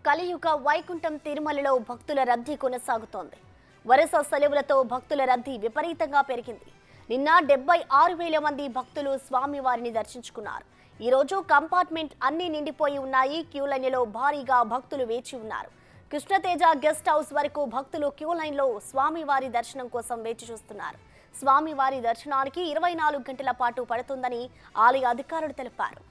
కలియుగ వైకుంఠం తిరుమలలో భక్తుల రద్దీ కొనసాగుతోంది. వరుస సెలవులతో భక్తుల రద్దీ విపరీతంగా పెరిగింది. నిన్న 76,000 మంది భక్తులు స్వామివారిని దర్శించుకున్నారు. ఈ రోజు కంపార్ట్మెంట్ అన్ని నిండిపోయి ఉన్నాయి. క్యూ లైన్లో భారీగా భక్తులు వేచి ఉన్నారు. కృష్ణతేజ గెస్ట్ హౌస్ వరకు భక్తులు క్యూ లైన్లో స్వామివారి దర్శనం కోసం వేచి చూస్తున్నారు. స్వామివారి దర్శనానికి 24 గంటల పాటు పడుతుందని ఆలయ అధికారులు తెలిపారు.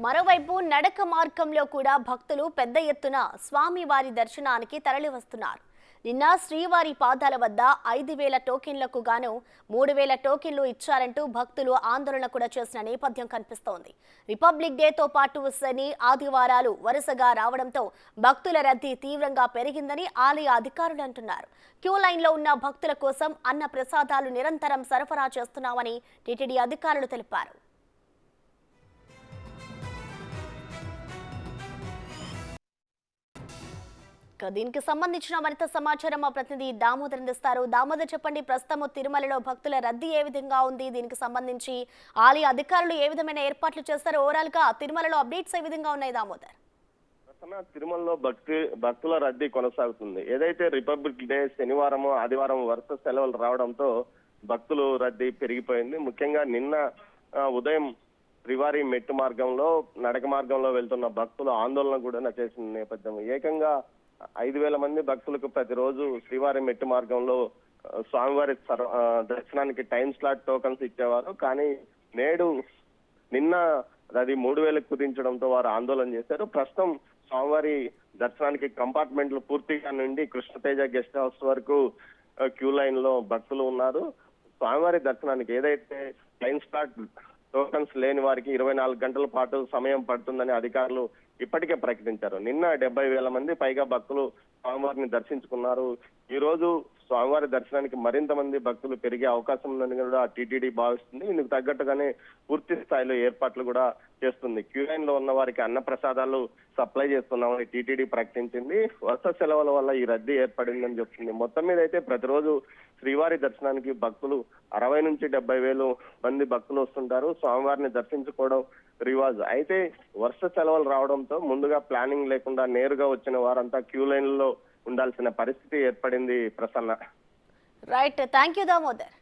మరోవైపు నడక మార్గంలో కూడా భక్తులు పెద్ద ఎత్తున స్వామివారి దర్శనానికి తరలివస్తున్నారు. నిన్న శ్రీవారి పాదాల వద్ద 5,000 టోకెన్లకు గాను 3,000 టోకెన్లు ఇచ్చారంటూ భక్తులు ఆందోళన కూడా చేసిన నేపథ్యం కనిపిస్తోంది. రిపబ్లిక్ డేతో పాటు శని, ఆదివారాలు వరుసగా రావడంతో భక్తుల రద్దీ తీవ్రంగా పెరిగిందని ఆలయ అధికారులు అంటున్నారు. క్యూ లైన్లో ఉన్న భక్తుల కోసం అన్న ప్రసాదాలు నిరంతరం సరఫరా చేస్తున్నామని టీటీడీ అధికారులు తెలిపారు. దీనికి సంబంధించిన మరింత సమాచారం మా ప్రతినిధి దామోదర్ అందిస్తారు. దామోదర్, చెప్పండి, ప్రస్తుతం తిరుమలలో భక్తుల రద్దీ ఏ విధంగా ఉంది? దీనికి సంబంధించి ఆలయ అధికారులు ఏ విధమైన ఏర్పాట్లు చేస్తారు? ఓవరాల్ గా తిరుమలలో అప్డేట్స్ ఏ విధంగా ఉన్నాయి దామోదర్? తిరుమలలో భక్తుల రద్దీ కొనసాగుతుంది. ఏదైతే రిపబ్లిక్ డే శనివారం, ఆదివారం వరుస సెలవులు రావడంతో భక్తులు రద్దీ పెరిగిపోయింది. ముఖ్యంగా నిన్న ఉదయం శ్రీవారి మెట్టు మార్గంలో, నడక మార్గంలో వెళ్తున్న భక్తులు ఆందోళన కూడా చేసిన నేపథ్యం. ఏకంగా 5,000 మంది భక్తులకు ప్రతిరోజు శ్రీవారి మెట్టు మార్గంలో స్వామివారి దర్శనానికి టైం స్లాట్ టోకన్స్ ఇచ్చేవారు. కానీ నిన్న అది 3,000 కుదించడంతో వారు ఆందోళన చేశారు. ప్రస్తుతం స్వామివారి దర్శనానికి కంపార్ట్మెంట్లు పూర్తిగా నుండి కృష్ణతేజ గెస్ట్ హౌస్ వరకు క్యూ లైన్ లో భక్తులు ఉన్నారు. స్వామివారి దర్శనానికి ఏదైతే టైం స్లాట్ టోకన్స్ లేని వారికి 24 గంటల పాటు సమయం పడుతుందని అధికారులు ఇప్పటికే ప్రకటించారు. నిన్న 70,000 మంది పైగా భక్తులు స్వామివారిని దర్శించుకున్నారు. ఈ రోజు స్వామివారి దర్శనానికి మరింత మంది భక్తులు పెరిగే అవకాశం ఉందని కూడా టీటీడీ భావిస్తుంది. ఇందుకు తగ్గట్టుగానే పూర్తి స్థాయిలో ఏర్పాట్లు కూడా చేస్తుంది. క్యూ లైన్ లో ఉన్న వారికి అన్న ప్రసాదాలు సప్లై చేస్తున్నామని టీటీడీ ప్రకటించింది. వరుస సెలవుల వల్ల ఈ రద్దీ ఏర్పడిందని చెప్తుంది. మొత్తం మీద అయితే ప్రతిరోజు శ్రీవారి దర్శనానికి భక్తులు 60 నుంచి 70,000 మంది భక్తులు వస్తుంటారు. స్వామివారిని దర్శించుకోవడం రివాజ్. అయితే వరుస సెలవులు రావడంతో ముందుగా ప్లానింగ్ లేకుండా నేరుగా వచ్చిన వారంతా క్యూ లైన్ లో ఉండాల్సిన పరిస్థితి ఏర్పడింది. Prasanna. Right, thank you Damodar.